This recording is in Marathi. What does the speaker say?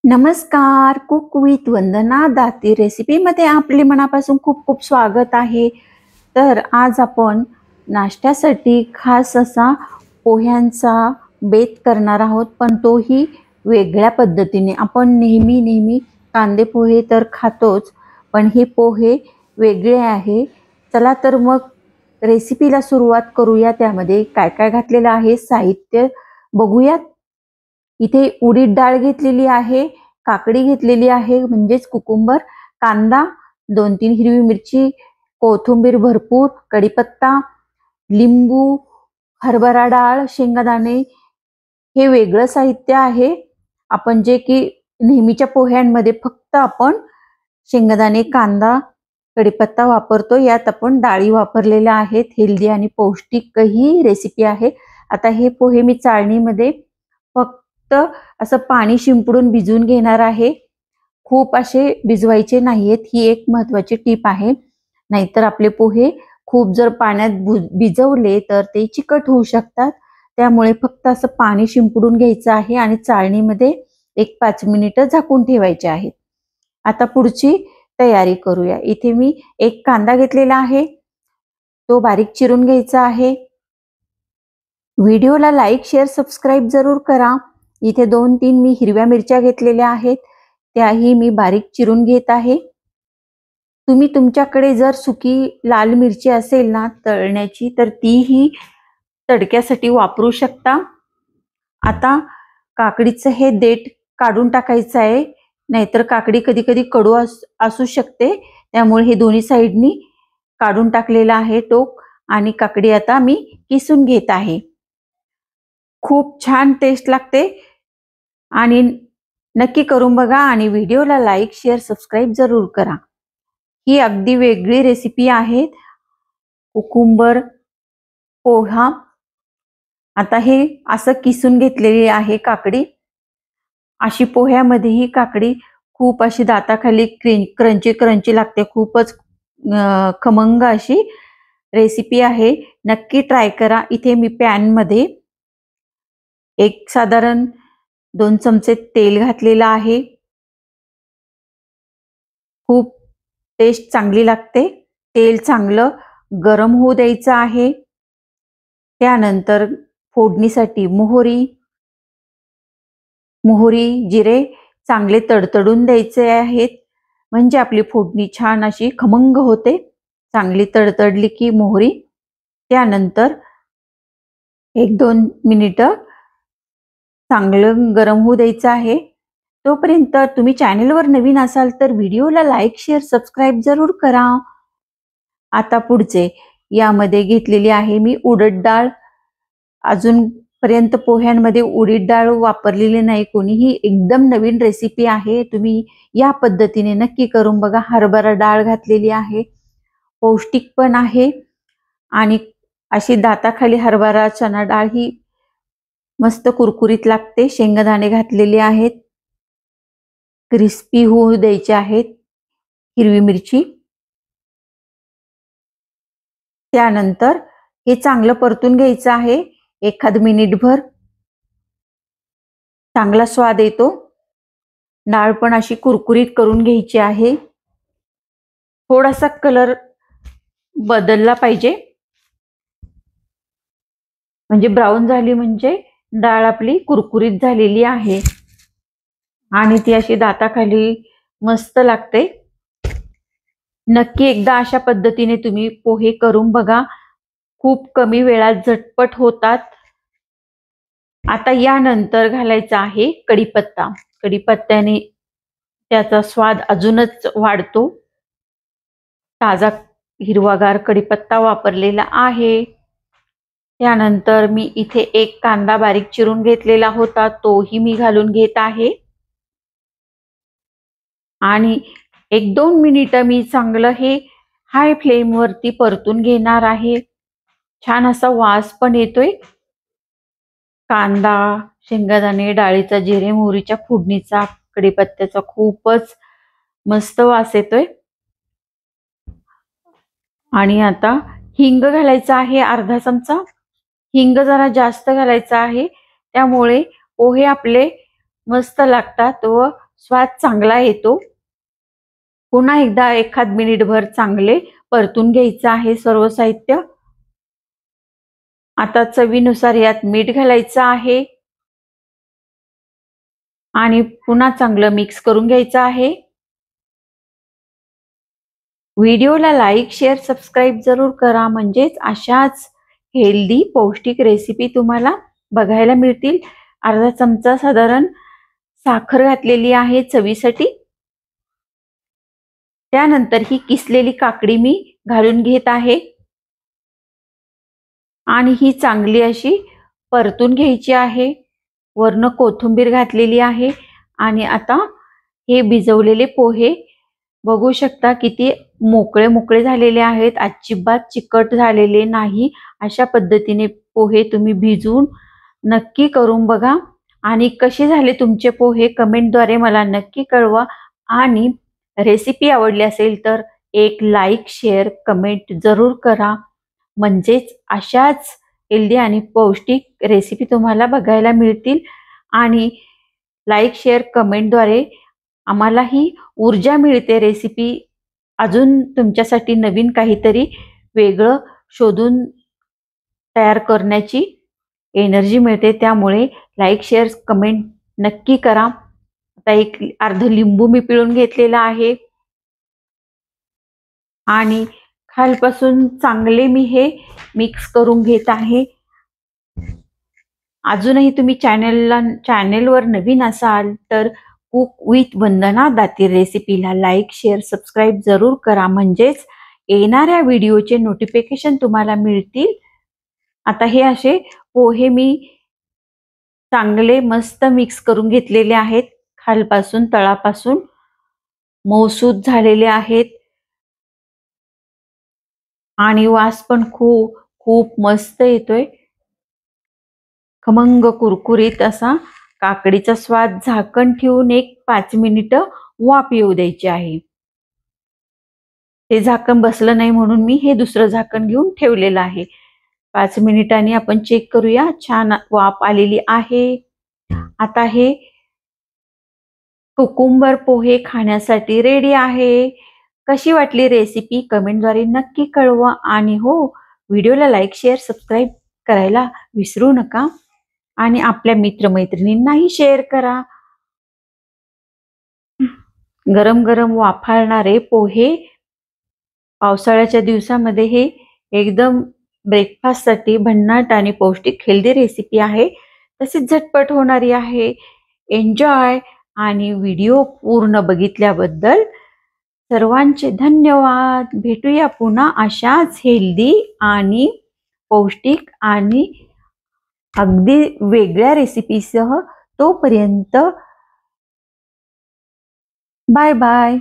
नमस्कार, कुक विथ वंदना दाती रेसिपीमध्ये आपले मनापासून खूप खूप स्वागत आहे. तर आज आपण नाश्त्यासाठी खास असा पोह्यांचा बेत करणार आहोत, पण तोही वेगळ्या पद्धतीने. आपण नेहमी कांदे पोहे तर खातोच, पण हे पोहे वेगळे आहे. चला तर मग रेसिपीला सुरुवात करूया. त्यामध्ये काय काय घातलेलं आहे साहित्य बघूयात. इथे उडीद डाळ घेतलेली आहे, काकडी घेतलेली आहे म्हणजेच कुकुंबर, कांदा, 2-3 हिरवी मिरची, कोथिंबीर भरपूर, कढीपत्ता, लिंबू, हरभरा डाळ, शेंगदाणे हे वेगळं साहित्य आहे. आपण जे की नेहमीच्या पोह्यांमध्ये फक्त आपण शेंगदाणे, कांदा, कढीपत्ता वापरतो, यात आपण डाळी वापरलेल्या आहेत. हेल्दी आणि पौष्टिक ही रेसिपी आहे. आता हे पोहे मी चाळणीमध्ये फक्त असं पाणी शिंपडून भिजवून घेणार आहे. खूप असे भिजवायचे नाहीयेत, ही एक महत्वाची टीप आहे. नाहीतर आपले पोहे खूप जर पाण्यात भिजवले तर ते चिकट होऊ शकतात. त्यामुळे फक्त असं पाणी शिंपडून घ्यायचं आहे आणि चाळणीमध्ये 1-5 मिनिटं झाकून ठेवायचे आहेत. आता पुढची तयारी करूया. इथे मी एक कांदा घेतलेला आहे, तो बारीक चिरून घ्यायचा आहे. व्हिडिओला लाईक, शेअर, सबस्क्राईब जरूर करा. इथे 2-3 मी हिरव्या मिरच्या घेतलेल्या आहेत, त्याही मी बारीक चिरून घेत आहे. तुम्ही तुमच्याकडे जर सुकी लाल मिरची असेल ना तळण्याची, तर तीही तडक्यासाठी वापरू शकता. आता काकडीचं हे देठ काढून टाकायचं आहे, नाहीतर काकडी कधी कधी कडू असू शकते. त्यामुळे हे दोन्ही साईडनी काढून टाकलेलं आहे टोक, आणि काकडी आता मी किसून घेत आहे. खूप छान टेस्ट लागते आणि नक्की करून बघा, आणि व्हिडिओला लाईक, शेअर, सबस्क्राईब जरूर करा. ही अगदी वेगळी रेसिपी आहे, कुकुंबर पोहा. आता हे असं किसून घेतलेली आहे काकडी. अशी पोह्यामध्ये ही काकडी खूप अशी दाताखाली क्रंची लागते. खूपच खमंग अशी रेसिपी आहे, नक्की ट्राय करा. इथे मी पॅन मध्ये एक साधारण 2 चमचे तेल घातलेलं आहे. खूप टेस्ट चांगली लागते. तेल चांगलं गरम होऊ द्यायचं आहे. त्यानंतर फोडणीसाठी मोहरी, जिरे चांगले तडतडून द्यायचे आहेत, म्हणजे आपली फोडणी छान अशी खमंग होते. चांगली तडतडली की मोहरी, त्यानंतर 1-2 मिनिटं चांगलं गरम होऊ द्यायचं आहे. तोपर्यंत तुम्ही चॅनलवर नवीन असाल तर व्हिडिओला लाईक, शेअर, सबस्क्राईब जरूर करा. आता पुढचे यामध्ये घेतलेली आहे मी उडद डाळ. अजूनपर्यंत पोह्यांमध्ये उडीद डाळ वापरलेली नाही कोणीही, एकदम नवीन रेसिपी आहे. तुम्ही या पद्धतीने नक्की करून बघा. हरभरा डाळ घातलेली आहे, पौष्टिक पण आहे, आणि अशी दाताखाली हरभरा चणा डाळ ही मस्त कुरकुरीत लागते. शेंगदाणे घातलेले आहेत, क्रिस्पी होऊ द्यायचे आहेत. हिरवी मिरची, त्यानंतर हे चांगलं परतून घ्यायचं आहे 1 मिनिटभर. चांगला स्वाद येतो. डाळ पण अशी कुरकुरीत करून घ्यायची आहे. थोडासा कलर बदलला पाहिजे, म्हणजे ब्राऊन झाली म्हणजे डाळ आपली कुरकुरीत झालेली आहे, आणि ती अशी दाताखाली मस्त लागते. नक्की एकदा अशा पद्धतीने तुम्ही पोहे करून बघा. खूप कमी वेळात झटपट होतात. आता यानंतर घालायचा आहे कढीपत्ता. कढीपत्त्याने त्याचा स्वाद अजूनच वाढतो. ताजा हिरवागार कढीपत्ता वापरलेला आहे. त्यानंतर मी इथे 1 कांदा बारीक चिरून घेतलेला होता, तोही मी घालून घेत आहे, आणि 1-2 मिनिटं मी चांगलं हे हाय फ्लेम वरती परतून घेणार आहे. छान असा वास पण येतोय. कांदा, शेंगदाणे, डाळीचा, जिरे मोहरीच्या फोडणीचा, कढीपत्त्याचा खूपच मस्त वास येतोय. आणि आता हिंग घालायचा आहे अर्धा चमचा. हिंग जरा जास्त घालायचा आहे, त्यामुळे पोहे आपले मस्त लागतात व स्वाद चांगला येतो. पुन्हा एकदा एखाद मिनिटभर चांगले परतून घ्यायचं आहे सर्व साहित्य. आता चवीनुसार यात मीठ घालायचं आहे आणि पुन्हा चांगलं मिक्स करून घ्यायचं आहे. व्हिडिओला लाईक, शेअर, सबस्क्राईब जरूर करा, म्हणजेच अशाच हेल्दी पौष्टिक रेसिपी तुम्हाला बघायला मिळतील. अर्धा चमचा साधारण साखर घातलेली आहे चवीसाठी. त्यानंतर ही किसलेली काकडी मी घालून घेत आहे आणि ही चांगली अशी परतून घ्यायची आहे. वरनं कोथिंबीर घातलेली आहे आणि आता हे भिजवलेले पोहे बघू शकता किती मोकळे मोकळे झालेले आहेत. अजिबात चिकट झालेले नाही. अशा पद्धतीने पोहे तुम्ही भिजवून नक्की करून बघा आणि कसे झाले तुमचे पोहे कमेंटद्वारे मला नक्की कळवा. आणि रेसिपी आवडली असेल तर एक लाईक, शेअर, कमेंट जरूर करा, म्हणजेच अशाच हेल्दी आणि पौष्टिक रेसिपी तुम्हाला बघायला मिळतील. आणि लाईक, शेअर, कमेंटद्वारे आम्हालाही ऊर्जा मिळते. रेसिपी अजून तुमच्यासाठी नवीन काहीतरी वेगळं शोधून तयार करण्याची एनर्जी मिळते. त्यामुळे लाईक, शेअर, कमेंट नक्की करा. आता एक अर्ध लिंबू मी पिळून घेतलेला आहे आणि खालपासून चांगले मी हे मिक्स करून घेत आहे. अजूनही तुम्ही चॅनेलवर नवीन असाल तर कुक विथ वंदना दाती रेसिपीला लाईक, शेअर, सबस्क्राईब जरूर करा, म्हणजेच येणाऱ्या व्हिडिओचे नोटिफिकेशन तुम्हाला मिळतील. आता हे असे पोहे मी चांगले मस्त मिक्स करून घेतलेले आहेत. खालपासून तळापासून मऊसूत झालेले आहेत आणि वास पण खूप खूप मस्त येतोय. खमंग कुरकुरीत असा काकडीचा स्वाद. झाकण ठेवून एक 5 मिनिटं वाफ येऊ द्यायची आहे. ते झाकण बसलं नाही म्हणून मी हे दुसरं झाकण घेऊन ठेवलेलं आहे. 5 मिनिटांनी आपण चेक करूया. छान वाफ आलेली आहे. आता हे कुकुंबर पोहे खाण्यासाठी रेडी आहे. कशी वाटली रेसिपी कमेंटद्वारे नक्की कळवा आणि हो, व्हिडिओला लाईक, शेअर, सबस्क्राईब करायला विसरू नका आणि आपल्या मित्रमैत्रिणींनाही शेअर करा. गरम गरम वाफाळणारे पोहे पावसाळ्याच्या दिवसामध्ये हे एकदम ब्रेकफास्टसाठी भन्नाट आणि पौष्टिक हेल्दी रेसिपी आहे. तसेच झटपट होणारी आहे. एन्जॉय. आणि व्हिडिओ पूर्ण बघितल्याबद्दल सर्वांचे धन्यवाद. भेटूया पुन्हा अशाच हेल्दी आणि पौष्टिक आणि अगदी वेगळ्या रेसिपीसह. तोपर्यंत बाय बाय.